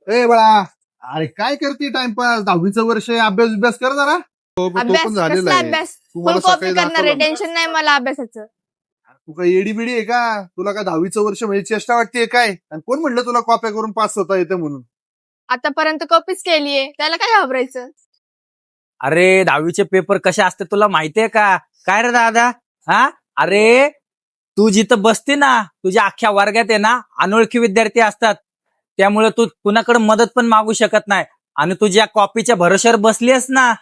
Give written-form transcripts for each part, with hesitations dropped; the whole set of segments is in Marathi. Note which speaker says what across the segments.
Speaker 1: ए बाळा, अरे काय करते टाइमपास? 10वीचं वर्ष आहे, अभ्यास कर जरा. तो
Speaker 2: अभ्यास
Speaker 1: पण झालेला
Speaker 2: कसला
Speaker 1: आहे.
Speaker 2: अभ्यास?
Speaker 1: तू
Speaker 2: फुल
Speaker 1: मला
Speaker 2: कॉपी
Speaker 1: सकाळी
Speaker 2: करणार आहे,
Speaker 1: दाखवलं ना.
Speaker 2: टेन्शन नाही मला अभ्यासाचं.
Speaker 1: तू काय एडी बिडी आहे का? तुला काय 10वीचं वर्ष म्हणजे चेष्टा वाटते काय? आणि कोण म्हणलं तुला कॉप्या करून पास होता येतं म्हणून?
Speaker 2: आतापर्यंत कॉपीच केलीये, त्याला काय घाबरायचं?
Speaker 3: अरे 10वीचे पेपर कसे असते तुला माहितीये का? काय रे दादा? हा? अरे तू जिथं बसते ना, तुझ्या अख्ख्या वर्गात आहे ना अनोळखी विद्यार्थी असतात. त्यामुळे तू कुणाकडे मदत पण मागू शकत नाही. आणि तू ज्या कॉपीच्या भरोश्यावर बसलीस ना,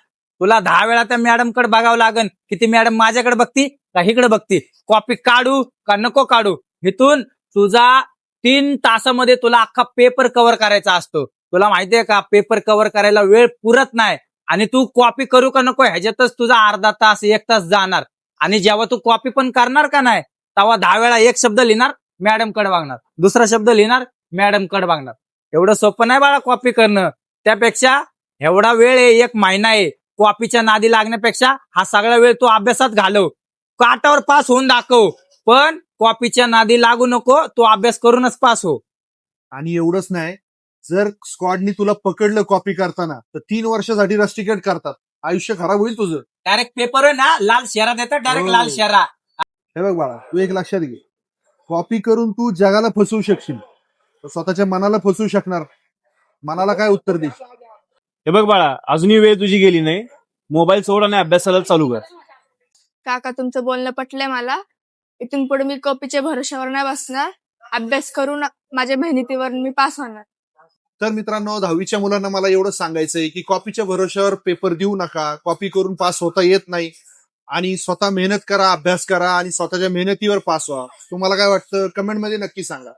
Speaker 3: तुला 10 वेळा त्या मॅडम कडे बघावं लागन की ती मॅडम माझ्याकडे बघती का इकडे बघती, कॉपी काढू का नको काढू. इथून तुझा 3 तासामध्ये तुला अख्खा पेपर कव्हर करायचा असतो. तुला माहितीये का, पेपर कव्हर करायला वेळ पुरत नाही. आणि तू कॉपी करू का नको ह्याच्यातच तुझा अर्धा तास 1 तास जाणार. आणि जेव्हा तू कॉपी पण करणार का नाही, तेव्हा 10 वेळा एक शब्द लिहिणार, मॅडम कडे बघणार, दुसरा शब्द लिहिणार, मॅडम कडे बघणार. एवढं सोपं नाही बाळा कॉपी करणं. त्यापेक्षा एवढा वेळ आहे, 1 महिना आहे, कॉपीच्या नादी लागण्यापेक्षा हा सगळा वेळ तू अभ्यासात घालव. काटावर पास होऊन दाखव, पण कॉपीच्या नादी लागू नको. तू अभ्यास करूनच पास हो.
Speaker 1: आणि एवढंच नाही, जर स्क्वॉडनी तुला पकडलं कॉपी करताना तर 3 वर्षासाठी रस्टिकेट करतात. आयुष्य खराब होईल तुझं.
Speaker 3: डायरेक्ट पेपर आहे ना लाल शेरा देतात, डायरेक्ट
Speaker 1: हो.
Speaker 3: लाल शेरा.
Speaker 1: हे बघ बाळा, तू एक लक्षात घे, कॉपी करून तू जगाला फसवू शकशील, तर स्वतःच्या मनाला फसवू शकणार. मनाला काय उत्तर दे?
Speaker 4: हे बघ बाळा, अजूनही वेळ तुझी गेली नाही. मोबाईल सोड आणि अभ्यासाला चालू कर.
Speaker 2: काका तुमचं बोलणं पटलंय मला. इथून पुढे मी कॉपीच्या भरोश्यावर नाही बसणार. अभ्यास करून माझ्या मेहनतीवर मी पास होणार.
Speaker 1: तर मित्रांनो, 10वीच्या मुलांना मला एवढं सांगायचंय की कॉपीच्या भरोश्यावर पेपर देऊ नका. कॉपी करून पास होता येत नाही. आणि स्वतः मेहनत करा, अभ्यास करा आणि स्वतःच्या मेहनतीवर पास व्हा. तुम्हाला काय वाटतं कमेंटमध्ये नक्की सांगा.